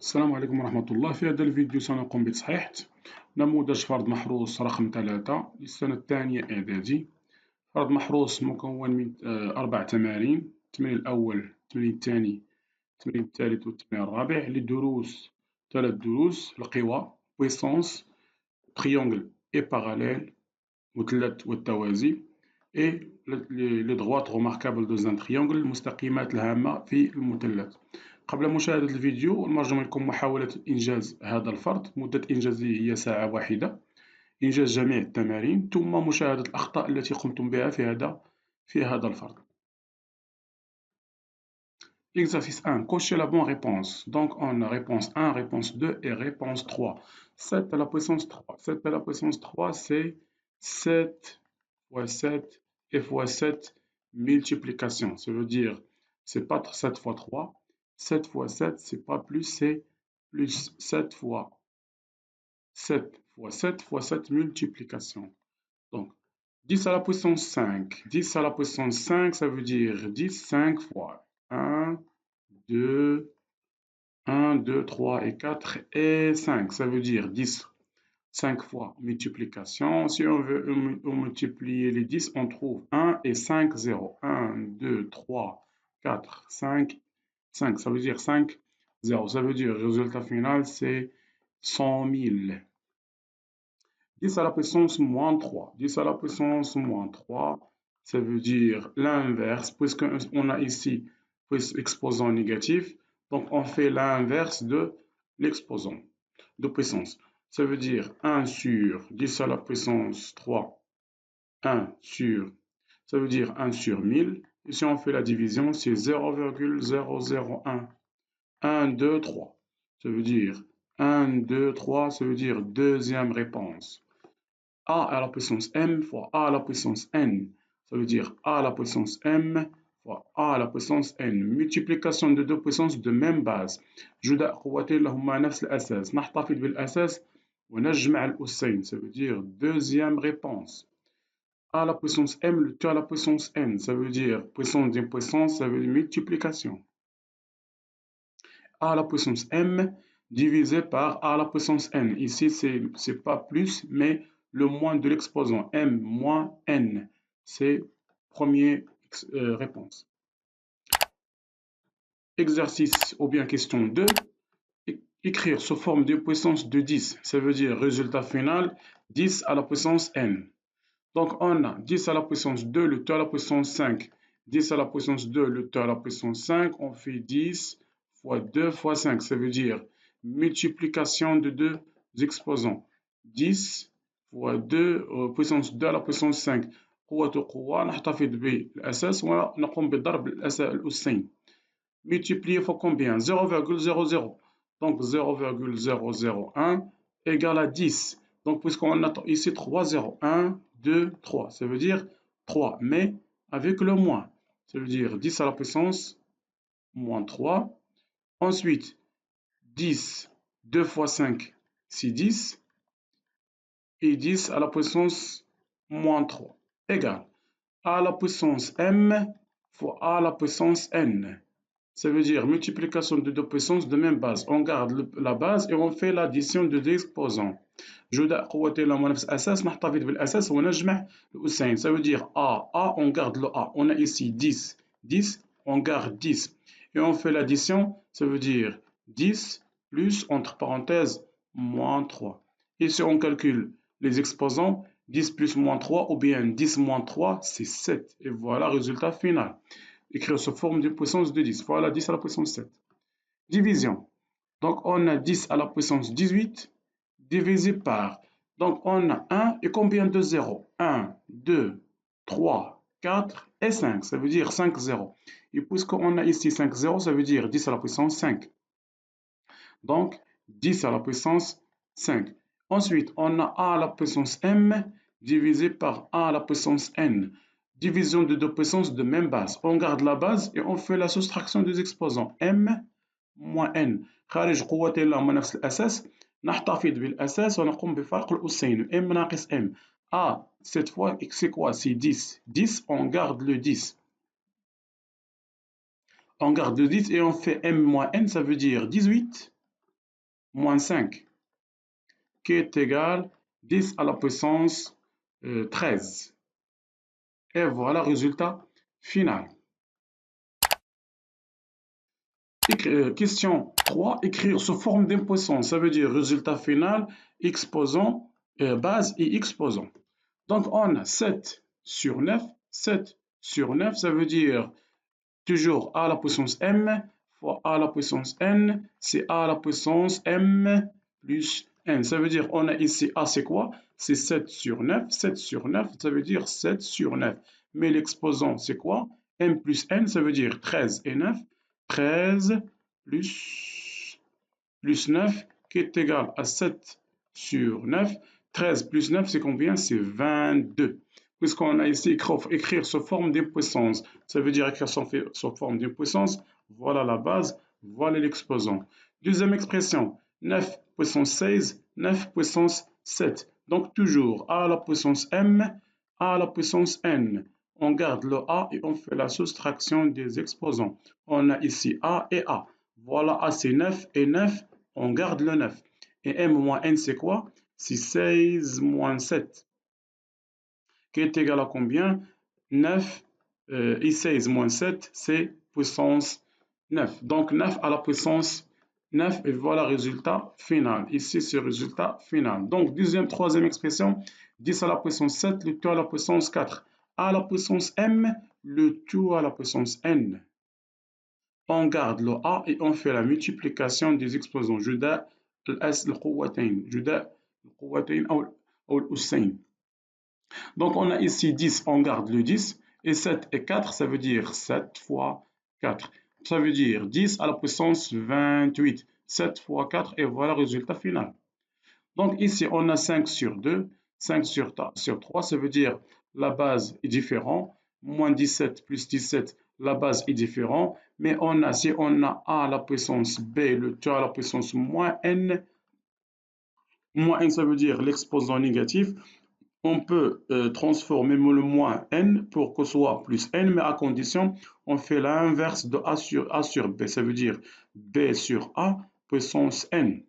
السلام عليكم ورحمة الله. في هذا الفيديو سنقوم بتصحيح نموذج فرض محروس رقم 3 للسنة الثانية إعدادي. فرض محروس مكون من 4 تمارين: التمرين الأول، التمرين الثاني، التمرين الثالث والتمرين الرابع. للدروس 3 دروس: القوى، puissance، triangle et parallèle، مثلث والتوازي، et les droites remarquables dans un triangle، المستقيمات الهامة في المثلث. قبل مشاهدة الفيديو نرجو منكم محاولة إنجاز هذا الفرض. مدة إنجازه هي ساعة واحدة. إنجاز جميع التمارين ثم مشاهدة الأخطاء التي قمتم بها في هذا الفرض. Exercice 1. Cochez la bonne réponse. Donc on a réponse 1, réponse 2 et réponse 3. 7 à la puissance 3. 7 à la puissance 3, c'est 7 fois 7 et fois 7 multiplication. Ça veut dire, c'est pas 7 fois 3. 7 fois 7, c'est pas plus, c'est plus 7 fois 7 fois 7 fois 7 multiplication. Donc, 10 à la puissance 5. 10 à la puissance 5, ça veut dire 10 5 fois 1, 2, 1, 2, 3 et 4 et 5. Ça veut dire 10 5 fois multiplication. Si on veut multiplier les 10, on trouve 1 et 5, 0. 1, 2, 3, 4, 5, 5. Ça veut dire 5, 0. Ça veut dire le résultat final, c'est 100 000. 10 à la puissance moins 3. 10 à la puissance moins 3, ça veut dire l'inverse, puisqu'on a ici exposant négatif. Donc on fait l'inverse de l'exposant de puissance. Ça veut dire 1 sur 10 à la puissance 3, 1 sur, ça veut dire 1 sur 1000. Et si on fait la division, c'est 0,001. 1, 2, 3. Ça veut dire 1, 2, 3, ça veut dire deuxième réponse. A à la puissance m fois A à la puissance n. Ça veut dire A à la puissance m fois A à la puissance n. Multiplication de deux puissances de même base. جداء قوتين لهما نفس الأساس. نحتفظ بالأساس ونجمع الأسين. Ça veut dire deuxième réponse. A à la puissance m, le tout à la puissance n. Ça veut dire puissance d'une puissance, ça veut dire multiplication. A à la puissance m divisé par A à la puissance n. Ici, c'est pas plus, mais le moins de l'exposant, m moins n. C'est première réponse. Exercice ou bien question 2. Écrire sous forme de puissance de 10. Ça veut dire résultat final 10 à la puissance n. Donc on a 10 à la puissance 2, le tout à la puissance 5. 10 à la puissance 2, le tout à la puissance 5. On fait 10 fois 2 fois 5. Ça veut dire multiplication de deux exposants. 10 fois 2 puissance 2 à la puissance 5. قوة قوة نحتفظ بالأساس ونقوم بضرب الأسين. Multiplié fois combien? 0,00. Donc 0,001 égale à 10. Donc puisqu'on a ici 3 0, 1, 2, 3. Ça veut dire 3, mais avec le moins. Ça veut dire 10 à la puissance moins 3. Ensuite, 10, 2 fois 5, c'est 10. Et 10 à la puissance moins 3 égale A à la puissance m fois A à la puissance n. Ça veut dire multiplication de deux puissances de même base. On garde la base et on fait l'addition de deux exposants. جداء قوتين لهما نفس الأساس نحتفظ بالأساس ونجمع الأسين. Ça veut dire A, on garde le A. On a ici 10, 10, on garde 10. Et on fait l'addition, ça veut dire 10 plus, entre parenthèses, moins 3. Et si on calcule les exposants, 10 plus moins 3 ou bien 10 moins 3, c'est 7. Et voilà le résultat final. Écrire sous forme de puissance de 10. Voilà 10 à la puissance 7. Division. Donc on a 10 à la puissance 18 divisé par. Donc on a 1 et combien de 0? 1, 2, 3, 4 et 5. Ça veut dire 5 0. Et puisqu'on a ici 5 0, ça veut dire 10 à la puissance 5. Donc 10 à la puissance 5. Ensuite, on a A à la puissance m divisé par A à la puissance n. Division de deux puissances de même base. On garde la base et on fait la soustraction des exposants. m moins n. خارج قوتين لهما نفس الأساس نحتفظ بالأساس ونقوم بفرق الأسين. m ناقص m. A, cette fois, c'est quoi? C'est 10. 10, on garde le 10. On garde le 10 et on fait m moins n, ça veut dire 18 moins 5, qui est égal 10 à la puissance 13. Et voilà le résultat final. Question 3, écrire sous forme d'impuissance, ça veut dire résultat final, exposant, base et exposant. Donc on a 7 sur 9, 7 sur 9, ça veut dire toujours a à la puissance m fois a à la puissance n, c'est a à la puissance m plus n. Ça veut dire on a ici a c'est quoi? C'est 7 sur 9, 7 sur 9, ça veut dire 7 sur 9. Mais l'exposant c'est quoi? M plus n, ça veut dire 13 et 9, 13 plus 9 qui est égal à 7 sur 9. 13 plus 9 c'est combien? C'est 22. Puisqu'on a ici écrire sous forme d'impuissance, ça veut dire écrire sous forme d'impuissance, voilà la base, voilà l'exposant. Deuxième expression, 9 puissance 16, 9 puissance 7. Donc toujours a à la puissance m, a à la puissance n. On garde le a et on fait la soustraction des exposants. On a ici a et a. Voilà a c'est 9 et 9, on garde le 9. Et m moins n c'est quoi? C'est 16 moins 7. Qui est égal à combien? 9 et 16 moins 7, c'est puissance 9. Donc 9 à la puissance 9, et voilà le résultat final. Ici, c'est le résultat final. Donc, troisième expression, 10 à la puissance 7, le tout à la puissance 4. À la puissance m, le tout à la puissance n. On garde le a et on fait la multiplication des exposants. جداء الأس القوتين. جداء القوتين أو الأسين. Donc, on a ici 10, on garde le 10, et 7 et 4, ça veut dire 7 fois 4. Ça veut dire 10 à la puissance 28. 7 fois 4, et voilà le résultat final. Donc, ici, on a 5 sur 2, 5 sur 3, ça veut dire la base est différente. Moins 17 plus 17, la base est différente. Mais si on a a à la puissance b, le tout à la puissance moins n, ça veut dire l'exposant négatif. On peut transformer le moins n pour que ce soit plus n, mais à condition, on fait l'inverse de a sur b, ça veut dire b sur a puissance n.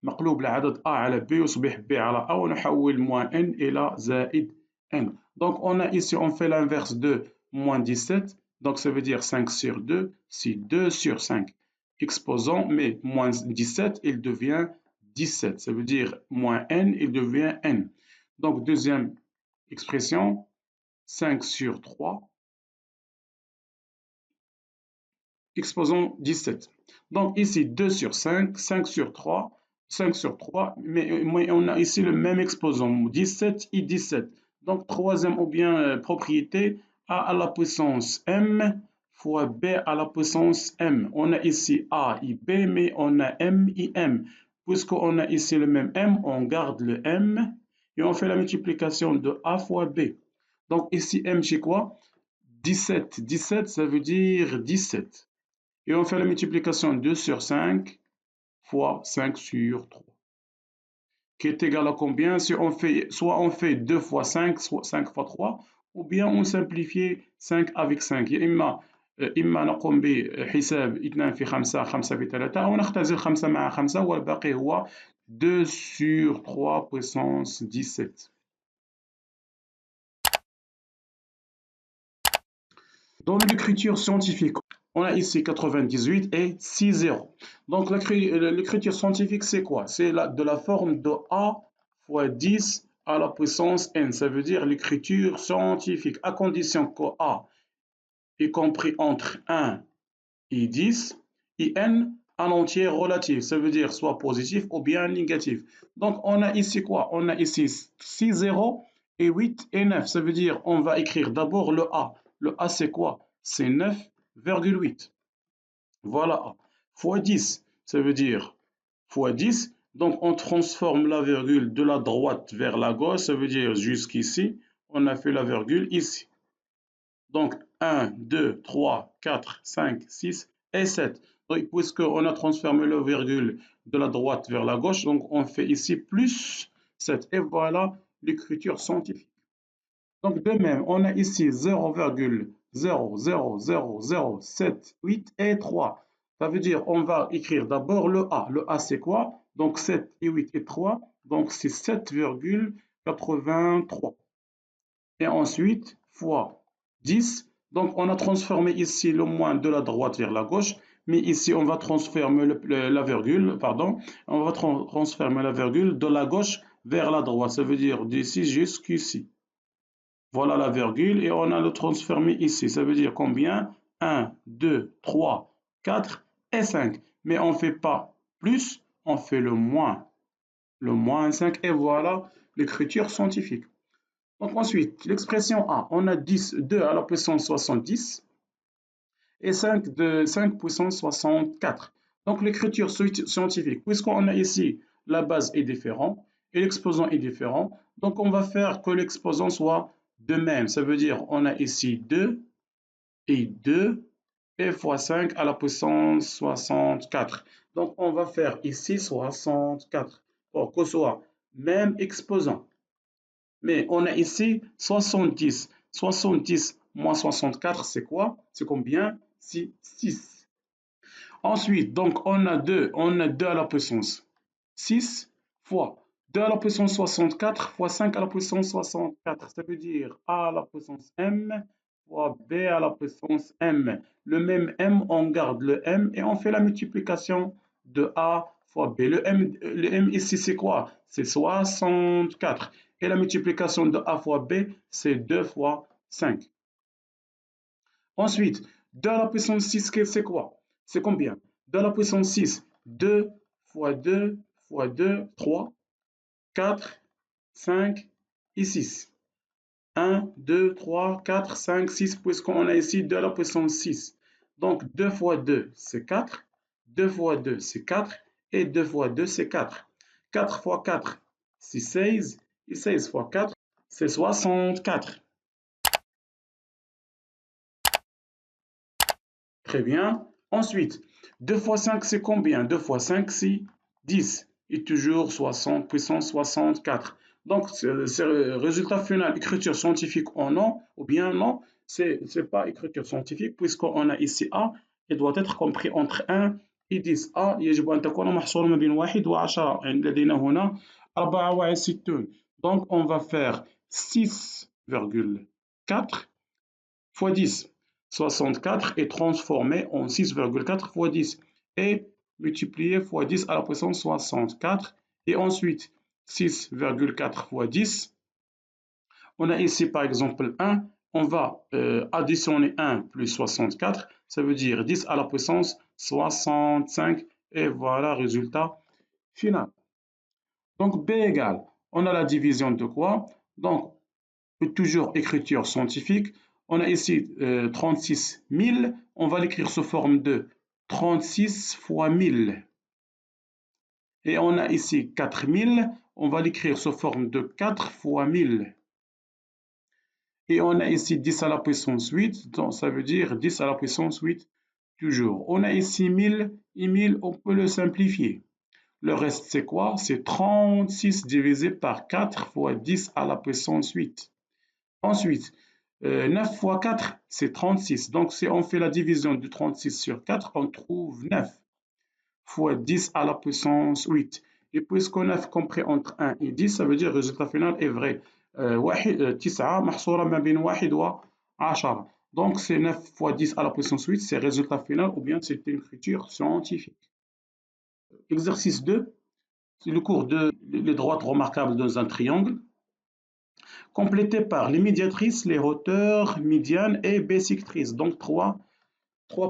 مقلوب لعدد a على b يصبح b على a ونحول moins n إلى زائد n. Donc on a ici, on fait l'inverse de moins 17, donc ça veut dire 5 sur 2, c'est 2 sur 5. Exposant, mais moins 17, il devient 17, ça veut dire moins n, il devient n. Donc, deuxième expression, 5 sur 3, exposant 17. Donc, ici, 2 sur 5, 5 sur 3, 5 sur 3, mais on a ici le même exposant, 17 et 17. Donc, troisième ou bien propriété, a à la puissance m fois b à la puissance m. On a ici a et b, mais on a m et m. Puisqu'on a ici le même m, on garde le m. Et on fait la multiplication de a fois b. Donc ici, m c'est quoi? 17. 17, ça veut dire 17. Et on fait la multiplication de 2 sur 5 fois 5 sur 3. Qui est égal à combien? Si on fait, soit on fait 2 fois 5, soit 5 fois 3, ou bien on simplifie 5 avec 5. إما نقوم بحساب 2 في 5 5 في 3 أو نختزل 5 مع 5 والباقي هو 2 sur 3 puissance 17. Dans l'écriture scientifique, on a ici 98 et 6,0. Donc l'écriture scientifique, c'est quoi? C'est de la forme de A fois 10 à la puissance n. Ça veut dire l'écriture scientifique, à condition que A est compris entre 1 et 10, et n en entier relatif. Ça veut dire soit positif ou bien négatif. Donc on a ici quoi? On a ici 6 0 et 8 et 9. Ça veut dire on va écrire d'abord le A. Le A c'est quoi? C'est 9,8. Voilà A. Fois 10, ça veut dire fois 10. Donc on transforme la virgule de la droite vers la gauche. Ça veut dire jusqu'ici, on a fait la virgule ici. Donc 1, 2, 3, 4, 5, 6 et 7. Donc, puisqu'on a transformé la virgule de la droite vers la gauche, donc on fait ici plus 7. Et voilà l'écriture scientifique. Donc de même, on a ici 0,00078 et 3. Ça veut dire, on va écrire d'abord le A. Le A, c'est quoi? Donc 7 et 8 et 3. Donc c'est 7,83. Et ensuite, fois 10. Donc on a transformé ici le moins de la droite vers la gauche. Mais ici, on va transformer la virgule, pardon. On va transformer la virgule de la gauche vers la droite. Ça veut dire d'ici jusqu'ici. Voilà la virgule et on a le transformé ici. Ça veut dire combien? 1, 2, 3, 4 et 5. Mais on ne fait pas plus, on fait le moins. Le moins 5 et voilà l'écriture scientifique. Donc ensuite, l'expression A, on a 10, 2 à la puissance 70 et 5 puissance 64. Donc l'écriture scientifique, puisqu'on a ici la base est différente et l'exposant est différent, donc on va faire que l'exposant soit de même. Ça veut dire on a ici 2 et 2 et fois 5 à la puissance 64. Donc on va faire ici 64 pour que ce soit même exposant. Mais on a ici 70. 70 moins 64, c'est quoi? C'est combien? C'est 6. Ensuite, donc on a 2 à la puissance 6 fois 2 à la puissance 64 fois 5 à la puissance 64. Ça veut dire A à la puissance M fois B à la puissance M. Le même M, on garde le M et on fait la multiplication de A fois B. Le M ici, c'est quoi? C'est 64. Et la multiplication de A fois B, c'est 2 fois 5. Ensuite, 2 à la puissance 6, c'est quoi? C'est combien? 2 à la puissance 6, 2 fois 2 fois 2, 3, 4, 5 et 6. 1, 2, 3, 4, 5, 6, puisqu'on a ici 2 à la puissance 6. Donc 2 fois 2, c'est 4. 2 fois 2, c'est 4. Et 2 fois 2, c'est 4. 4 fois 4, c'est 16. Et 16 fois 4, c'est 64. Très bien. Ensuite, 2 fois 5, c'est combien? 2 fois 5, c'est 10. Et toujours 60 puissance 64. Donc, c'est le résultat final, écriture scientifique ou non, ou bien non, c'est pas écriture scientifique, puisqu'on a ici A, il doit être compris entre 1 et 10. A يجب أن تكون محصورة ما بين 1 و10. لدينا هنا 64. Donc, on va faire 6,4 fois 10. 64 est transformé en 6,4 fois 10 et multiplié fois 10 à la puissance 64. Et ensuite, 6,4 fois 10. On a ici par exemple 1. On va additionner 1 plus 64. Ça veut dire 10 à la puissance 65. Et voilà le résultat final. Donc B égale, on a la division de quoi? Donc, toujours écriture scientifique. On a ici 36 000. On va l'écrire sous forme de 36 fois 1000. Et on a ici 4000. On va l'écrire sous forme de 4 fois 1000. Et on a ici 10 à la puissance 8. Donc ça veut dire 10 à la puissance 8 toujours. On a ici 1000 et 1000. On peut le simplifier. Le reste, c'est quoi? C'est 36 divisé par 4 fois 10 à la puissance 8. Ensuite, 9 fois 4, c'est 36. Donc, si on fait la division de 36 sur 4, on trouve 9 fois 10 à la puissance 8. Et puisque 9 compris entre 1 et 10, ça veut dire que le résultat final est vrai. 9 محصورة ما بين 1 و 10. Donc, c'est 9 fois 10 à la puissance 8, c'est le résultat final ou bien c'est une écriture scientifique. Exercice 2, c'est le cours de les droites remarquables dans un triangle, complété par les médiatrices, les hauteurs, médianes et bissectrices. Donc, trois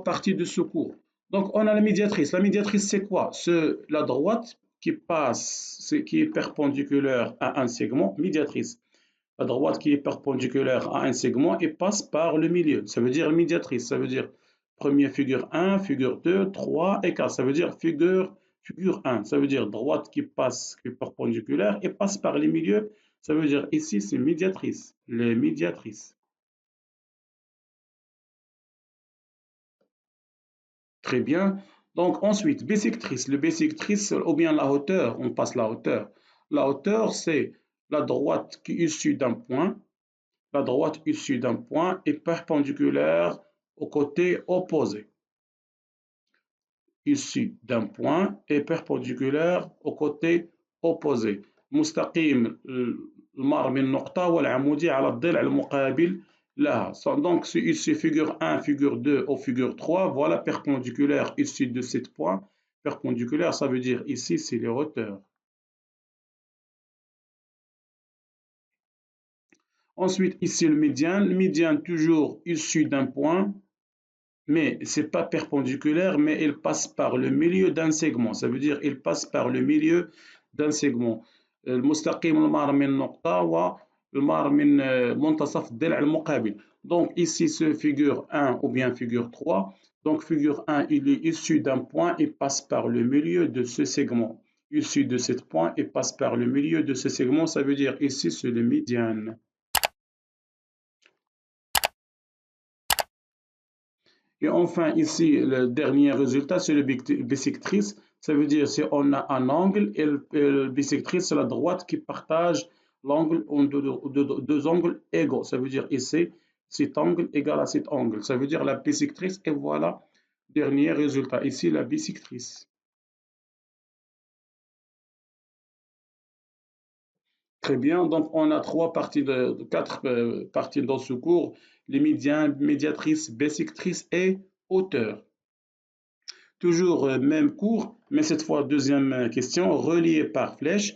parties de ce cours. Donc, on a la médiatrice. La médiatrice, c'est quoi? C'est la droite qui passe, qui est perpendiculaire à un segment, médiatrice. La droite qui est perpendiculaire à un segment et passe par le milieu. Ça veut dire médiatrice. Ça veut dire première figure 1, figure 2, 3 et 4. Ça veut dire figure 1. Ça veut dire droite qui passe, qui est perpendiculaire et passe par les milieux. Ça veut dire ici, c'est médiatrice. Les médiatrices. Très bien. Donc ensuite, bissectrice. Le bissectrice ou bien la hauteur, on passe la hauteur. La hauteur, c'est la droite qui est issue d'un point. La droite issue d'un point est perpendiculaire au côté opposé. issu d'un point est perpendiculaire au côté opposé. مستقيم المار من نقطة والعمودي على الضلع المقابل لها. Donc, c'est ici figure 1, figure 2 ou figure 3, voilà perpendiculaire issu de cet point. Perpendiculaire, ça veut dire ici, c'est les hauteurs. Ensuite, ici, le médian. Le médian, toujours issu d'un point, mais ce n'est pas perpendiculaire, mais il passe par le milieu d'un segment. Ça veut dire il passe par le milieu d'un segment. المستقيم المار من نقطة والمار من منتصف الضلع المقابل. Donc ici, ce figure 1 ou bien figure 3. Donc figure 1, il est issu d'un point et passe par le milieu de ce segment. Issu de ce point et passe par le milieu de ce segment, ça veut dire ici, c'est le médian. Et enfin, ici, le dernier résultat, c'est le bissectrice. Ça veut dire si on a un angle et le bissectrice, c'est la droite qui partage l'angle en deux angles égaux. Ça veut dire ici, cet angle égale à cet angle. Ça veut dire la bissectrice. Et voilà, dernier résultat. Ici, la bissectrice. Très bien. Donc, on a quatre parties dans ce cours. Les médians, médiatrices, bissectrices et hauteur. Toujours même cours, mais cette fois deuxième question, reliée par flèche,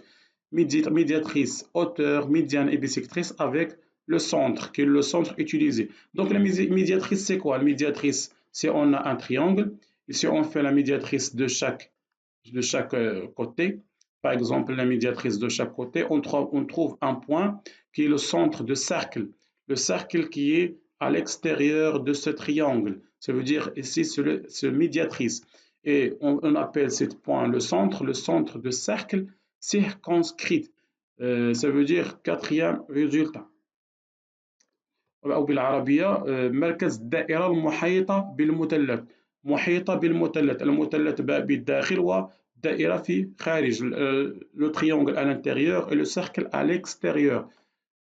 médiatrice, hauteur, médiane et bissectrice avec le centre, qui est le centre utilisé. Donc la médiatrice, c'est quoi? La médiatrice, c'est on a un triangle, et si on fait la médiatrice de chaque côté, par exemple la médiatrice de chaque côté, on trouve un point qui est le centre de cercle, le cercle qui est à l'extérieur de ce triangle. Ça veut dire ici c'est médiatrice. Et on appelle ce point le centre de cercle circonscrit. Ça veut dire quatrième résultat. أو بالعربية مركز الدائرة المحيطة بالمثلث. محيطة بالمثلث. المثلث بالداخل والدائرة في خارج. Le triangle à l'intérieur et le cercle à l'extérieur.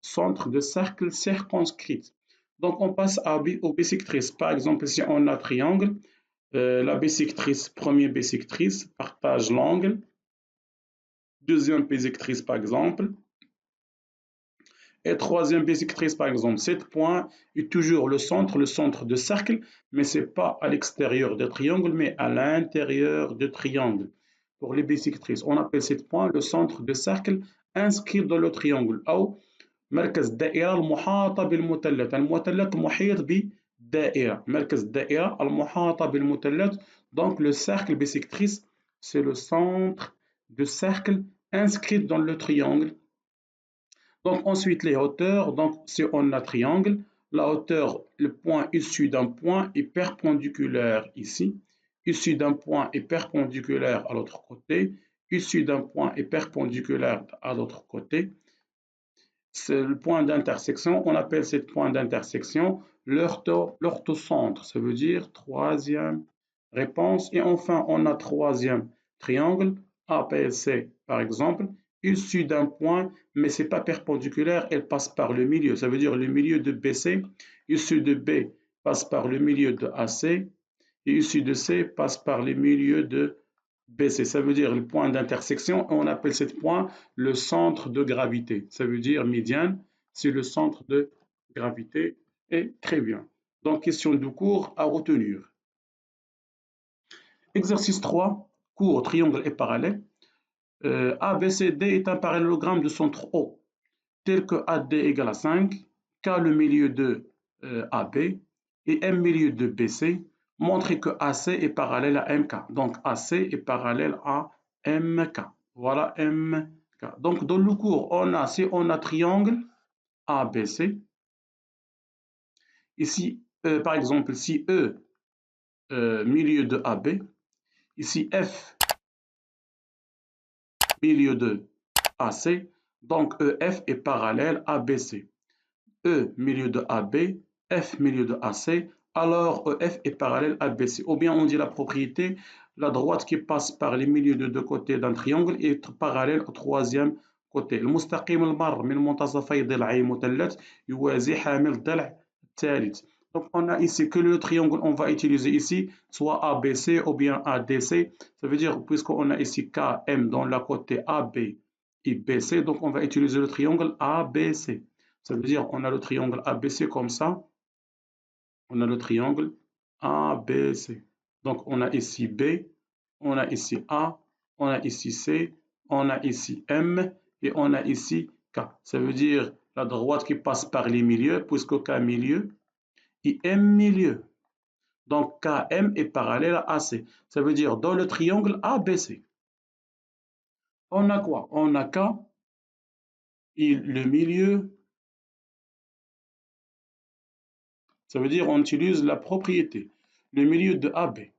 Centre de cercle circonscrit. Donc on passe aux bissectrices. Par exemple, si on a triangle, la bissectrice, première bissectrice, partage l'angle. Deuxième bissectrice, par exemple. Et troisième bissectrice, par exemple. 7 points est toujours le centre de cercle, mais ce n'est pas à l'extérieur du triangle, mais à l'intérieur du triangle. Pour les bissectrices, on appelle 7 points le centre de cercle inscrit dans le triangle. أو مركز الدائرة المحاطة بالمثلث. المثلث محيط بالدائرة. مركز الدائرة المحاطة بالمثلث. Donc le cercle bissectrice, c'est le centre de cercle inscrit dans le triangle. Donc ensuite les hauteurs, donc si on a triangle, la hauteur, le point issu d'un point est perpendiculaire ici, issu d'un point est perpendiculaire à l'autre côté, issu d'un point est perpendiculaire à l'autre côté. C'est le point d'intersection, on appelle ce point d'intersection l'orthocentre, ça veut dire troisième réponse. Et enfin, on a troisième triangle, APC par exemple, issu d'un point, mais ce n'est pas perpendiculaire, elle passe par le milieu, ça veut dire le milieu de BC, issu de B passe par le milieu de AC, et issu de C passe par le milieu de BC, ça veut dire le point d'intersection, on appelle ce point le centre de gravité, ça veut dire médiane, c'est le centre de gravité, et très bien. Donc, question de cours à retenir. Exercice 3, cours triangle et parallèle. ABCD est un parallélogramme de centre O, tel que AD égale à 5, K le milieu de AB et M milieu de BC. Montrer que AC est parallèle à MK. Donc AC est parallèle à MK. Voilà MK. Donc dans le cours, si on a triangle ABC, ici, par exemple, si E, milieu de AB, ici F, milieu de AC, donc EF est parallèle à BC. E, milieu de AB, F, milieu de AC, alors EF est parallèle à BC. Ou bien on dit la propriété, la droite qui passe par les milieux de deux côtés d'un triangle est parallèle au troisième côté. المستقيم المر من منتصفي ضلعي مثلث يوازي حامل الضلع الثالث. Donc, on a ici que le triangle, on va utiliser ici, soit ABC ou bien ADC. Ça veut dire, puisqu'on a ici KM dans la côté AB et BC, donc on va utiliser le triangle ABC. Ça veut dire, on a le triangle ABC comme ça. On a le triangle ABC. Donc, on a ici B, on a ici A, on a ici C, on a ici M et on a ici K. Ça veut dire la droite qui passe par les milieux, puisque K milieu et M milieu. Donc, KM est parallèle à AC. Ça veut dire dans le triangle ABC. On a quoi? On a K et le milieu. Ça veut dire on utilise la propriété. Le milieu de AB.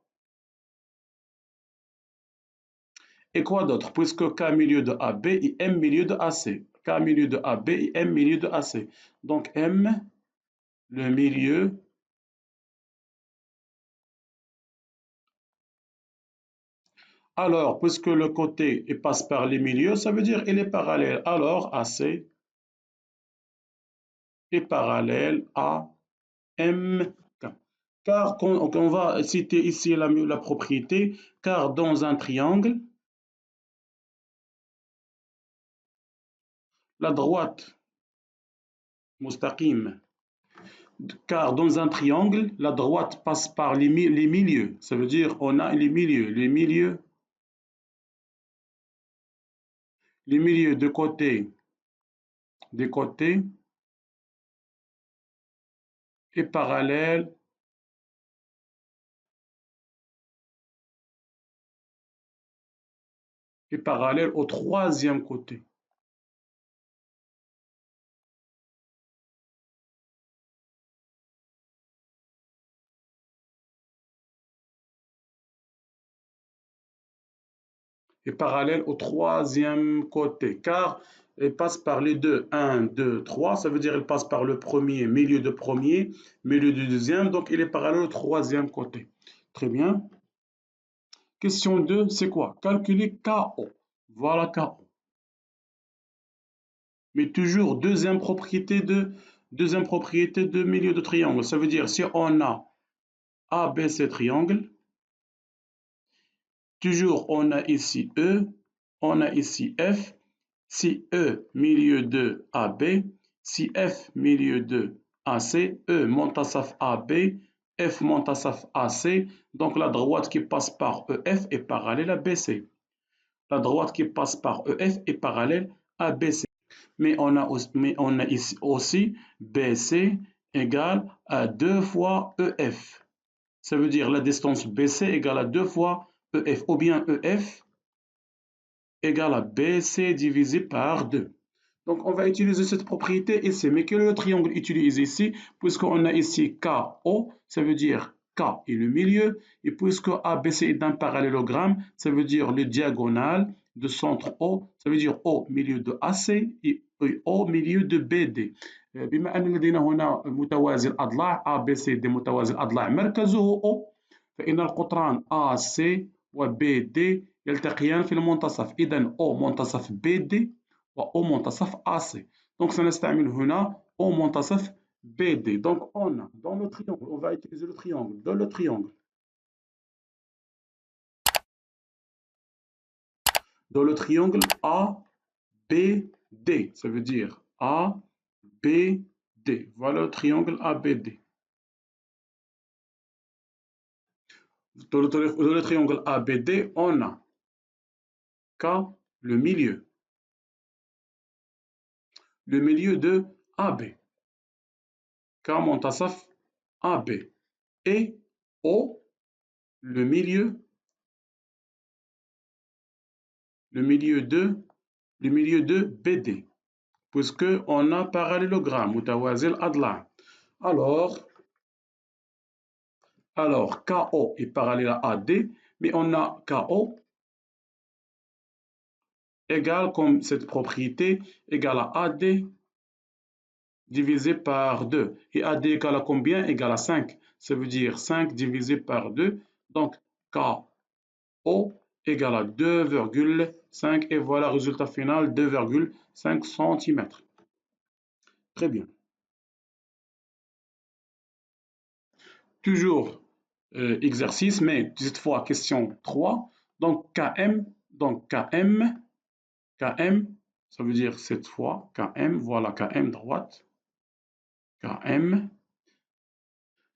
Et quoi d'autre? Puisque K milieu de AB et M milieu de AC. K milieu de AB et M milieu de AC. Donc M, le milieu. Alors, puisque le côté passe par les milieux, ça veut dire il est parallèle. Alors AC est parallèle à MK. Car on va citer ici la propriété, car dans un triangle, la droite mustaqim, car dans un triangle, la droite passe par les milieux. Ça veut dire on a les milieux de côté, des côtés et parallèle au troisième côté. Et parallèle au troisième côté, car elle passe par les deux, 1, 2, 3, ça veut dire elle passe par le premier, milieu de premier, milieu du deuxième, donc il est parallèle au troisième côté. Très bien. Question 2, c'est quoi? Calculer KO. Voilà KO. Mais toujours deuxième propriété de milieu de triangle. Ça veut dire si on a ABC triangle, toujours on a ici E, on a ici F. Si E milieu de AB, si F milieu de AC, E montasaf AB, F montasaf AC, donc la droite qui passe par EF est parallèle à BC. La droite qui passe par EF est parallèle à BC. Mais on a ici aussi BC égale à 2 fois EF. Ça veut dire la distance BC égale à 2 fois EF, ou bien EF égale à BC divisé par 2. Donc, on va utiliser cette propriété ici. Mais quel est le triangle utilisé ici? Puisqu'on a ici KO, ça veut dire K est le milieu. Et puisque ABC est un parallélogramme, ça veut dire le diagonal de centre O, ça veut dire O milieu de AC et O milieu de BD. بما أن لدينا هنا متوازي الأضلاع ABC دي متوازي الأضلاع مركزه O، فإن القطران AC و BD يلتقيان في المنتصف. إذا O منتصف BD و O منتصف AC. Donc, سنستعمل هنا O منتصف BD. Donc, on a dans le triangle, on va utiliser le triangle. Dans le triangle, ABD, ça veut dire ABD. Voilà le triangle ABD. Dans le triangle ABD, on a K, le milieu de AB. K منتصف AB. Et O, le milieu de BD, puisque on a parallélogramme متوازي الأضلاع. Alors KO est parallèle à AD, mais on a KO égale, comme cette propriété, égale à AD divisé par 2. Et AD égale à combien? Égale à 5. Ça veut dire 5 divisé par 2. Donc KO égale à 2,5. Et voilà, résultat final, 2,5 cm. Très bien. toujours exercice, mais cette fois question 3. Donc KM, ça veut dire cette fois KM, voilà KM droite, KM.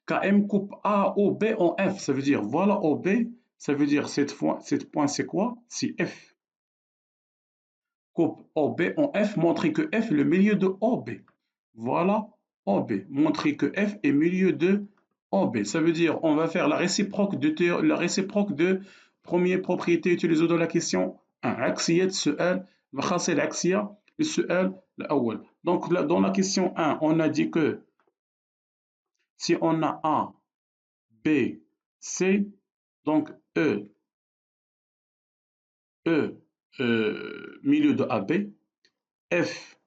KM coupe A ou B en F, ça veut dire voilà OB, ça veut dire cette point c'est quoi? C'est F. Coupe OB en F, montrer que F est le milieu de OB. Voilà OB, montrer que F est milieu de OB. Ça veut dire on va faire la réciproque de première propriété utilisée dans la question 1. عكسية السؤال الخاصية العكسية للسؤال الأول. Donc dans la question 1, on a dit que si on a A, B, C, donc E, milieu de AB, F,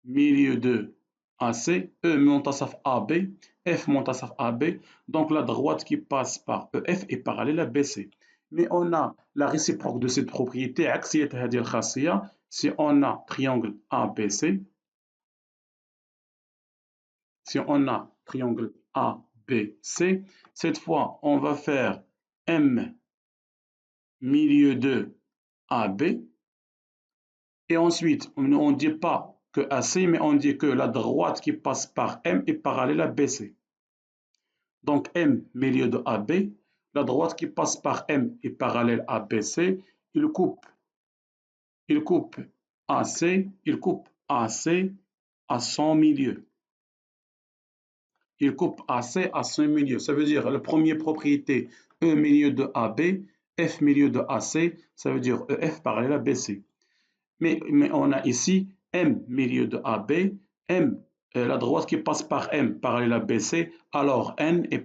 milieu de AC, E, منتصف AB, F, منتصف AB, donc la droite qui passe par EF est parallèle à BC. Mais on a la réciproque de cette propriété, عكسية هذه الخاصية, si on a triangle ABC, si on a triangle ABC, cette fois on va faire M milieu de AB. Et ensuite, on ne dit pas que AC, mais on dit que la droite qui passe par M est parallèle à BC. Donc M, milieu de AB, la droite qui passe par M est parallèle à BC. Il coupe AC, à son milieu. Il coupe AC à son milieu. Ça veut dire la première propriété, E milieu de AB, F milieu de AC, ça veut dire EF parallèle à BC. Mais on a ici M milieu de AB, la droite qui passe par M parallèle à BC, alors N est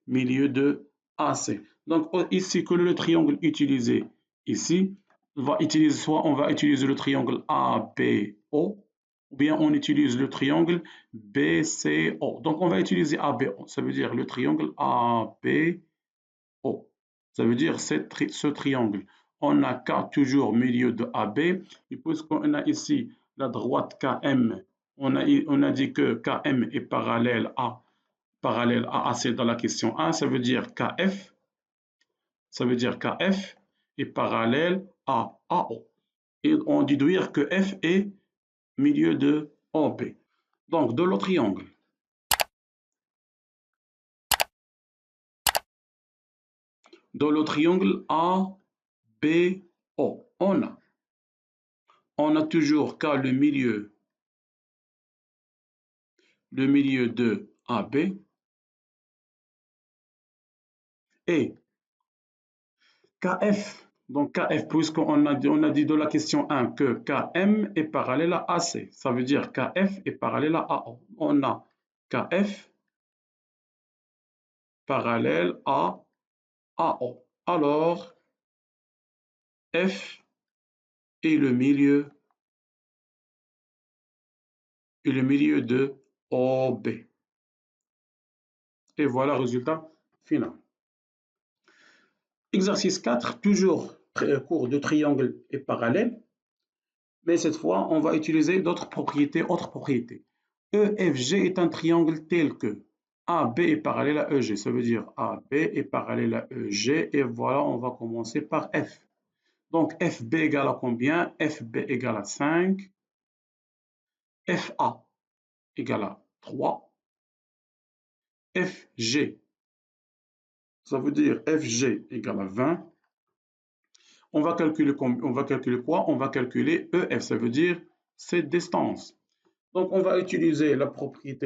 milieu de AC. Donc ici, que le triangle utilisé ici, soit on va utiliser le triangle ABO, ou bien on utilise le triangle BCO. Donc on va utiliser ABO, ça veut dire le triangle ABO. Ça veut dire ce triangle. On a K toujours milieu de AB. Et puisqu'on a ici la droite KM, on a dit que KM est parallèle à AC dans la question 1. Ça veut dire KF est parallèle à AO. Et on déduire que F est milieu de OB. Donc, dans le triangle, ABO, on a toujours K le milieu de AB et KF. Donc KF, puisqu'on a dit dans la question 1 que KM est parallèle à AC, ça veut dire KF est parallèle à AO. On a KF parallèle à AO. Alors, F est le milieu de OB. Et voilà le résultat final. Exercice 4, toujours cours de triangle et parallèle, mais cette fois, on va utiliser d'autres propriétés, EFG est un triangle tel que AB est parallèle à EG, ça veut dire AB est parallèle à EG, et voilà, on va commencer par F. Donc, FB égale à combien? FB égale à 5, FA égale à 3, FG, ça veut dire FG égale à 20. On va calculer quoi? On va calculer EF, ça veut dire cette distance. Donc, on va utiliser la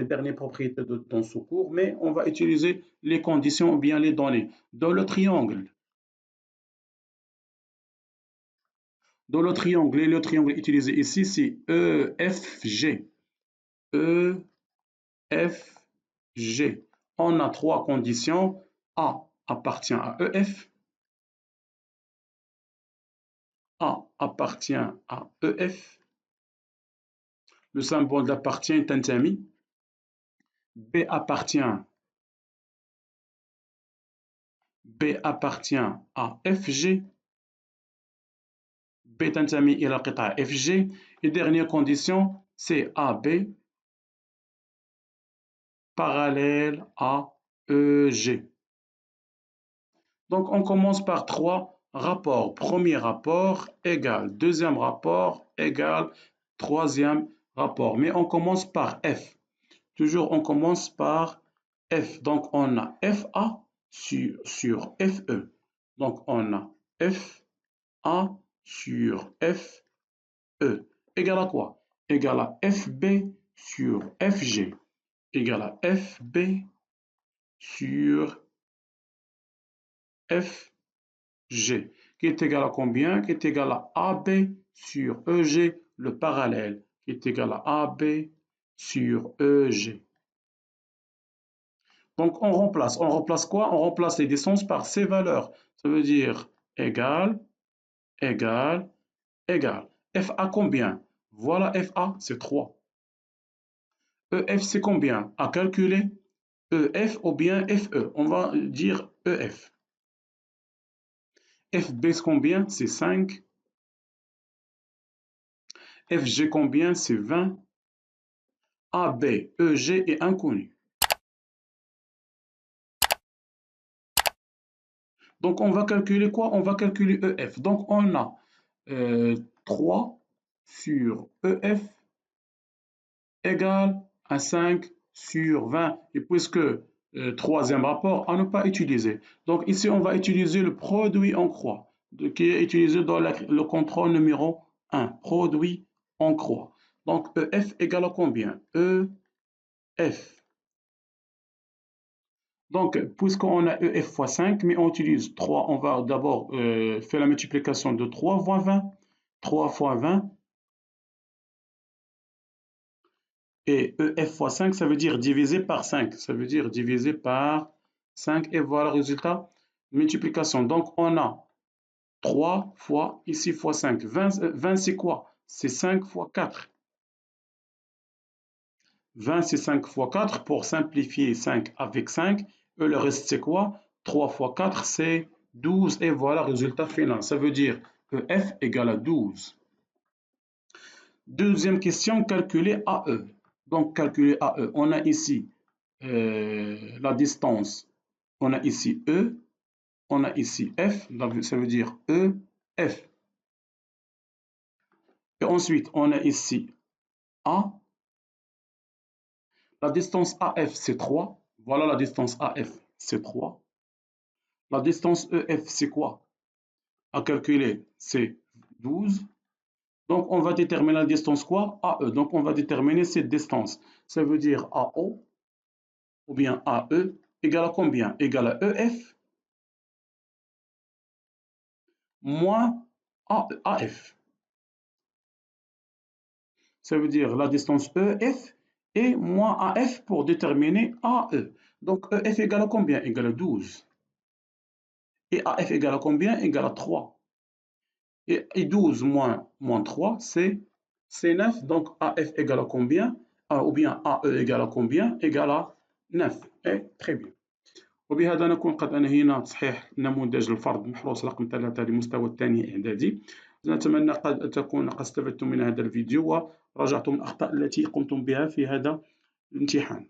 dernière propriété de ton secours, mais on va utiliser les conditions ou bien les données. Dans le triangle, le triangle utilisé ici, c'est EFG. EFG. On a trois conditions. A appartient à EF. A appartient à EF. Le symbole d'appartient est un tamis. B appartient à FG. B تنتمي إلى القطعة FG. Et dernière condition, c'est AB parallèle à EG. Donc, on commence par 3 rapports. Premier rapport égale deuxième rapport égale troisième rapport. Mais on commence par F. Toujours, on commence par F. Donc, on a FA sur FE. Donc, on a FA sur FE. Égale à quoi? Égale à FB sur FG. Égale à FB sur FG. Qui est égal à combien? Qui est égal à AB sur EG, le parallèle. Qui est égal à AB sur EG. Donc, on remplace. On remplace quoi? On remplace les distances par ces valeurs. Ça veut dire égal, égal, égal. FA combien? Voilà FA, c'est 3. EF, c'est combien? À calculer? EF ou bien FE. On va dire EF. FB, c'est combien? C'est 5. FG, combien? C'est 20. AB, EG est inconnu. Donc, on va calculer quoi? On va calculer EF. Donc, on a 3 sur EF égale à 5 sur 20. Et puisque troisième rapport, à ne pas utiliser. Donc, ici, on va utiliser le produit en croix, qui est utilisé dans le contrôle numéro 1. Produit en croix. Donc, EF égale à combien? EF. Donc, puisqu'on a EF fois 5, mais on utilise 3, on va d'abord faire la multiplication de 3 fois 20. 3 fois 20. Et EF fois 5, ça veut dire divisé par 5. Ça veut dire divisé par 5. Et voilà le résultat. Multiplication. Donc, on a 3 fois, ici fois 5. 20 c'est quoi? C'est 5 fois 4. 20, c'est 5 fois 4. Pour simplifier 5 avec 5, et le reste, c'est quoi? 3 fois 4, c'est 12. Et voilà le résultat final. Ça veut dire que F égale à 12. Deuxième question, calculer AE. Donc, calculer AE. On a ici la distance. On a ici E. On a ici F. Donc, ça veut dire E, F. Et ensuite, on a ici A. La distance AF, c'est 3. Voilà la distance AF, c'est 3. La distance EF, c'est quoi? À calculer, c'est 12. Donc, on va déterminer la distance quoi? AE. Donc, on va déterminer cette distance. Ça veut dire AO ou bien AE égale à combien? Égale à EF moins AF. Ça veut dire la distance EF et moins AF pour déterminer AE. Donc, EF égale à combien? Égale à 12. Et AF égale à combien? Égale à 3. Et 12 moins 3, c'est 9. Donc, AF égale à combien? Ou bien AE égale à combien? Égale à 9. Et très bien. وبهذا نكون قد أنهينا تصحيح نموذج الفرض محروس رقم 3 لمستوى الثاني إعدادي. نتمنى قد تكون قد استفدتم من هذا الفيديو وراجعتم الأخطاء التي قمتم بها في هذا الامتحان.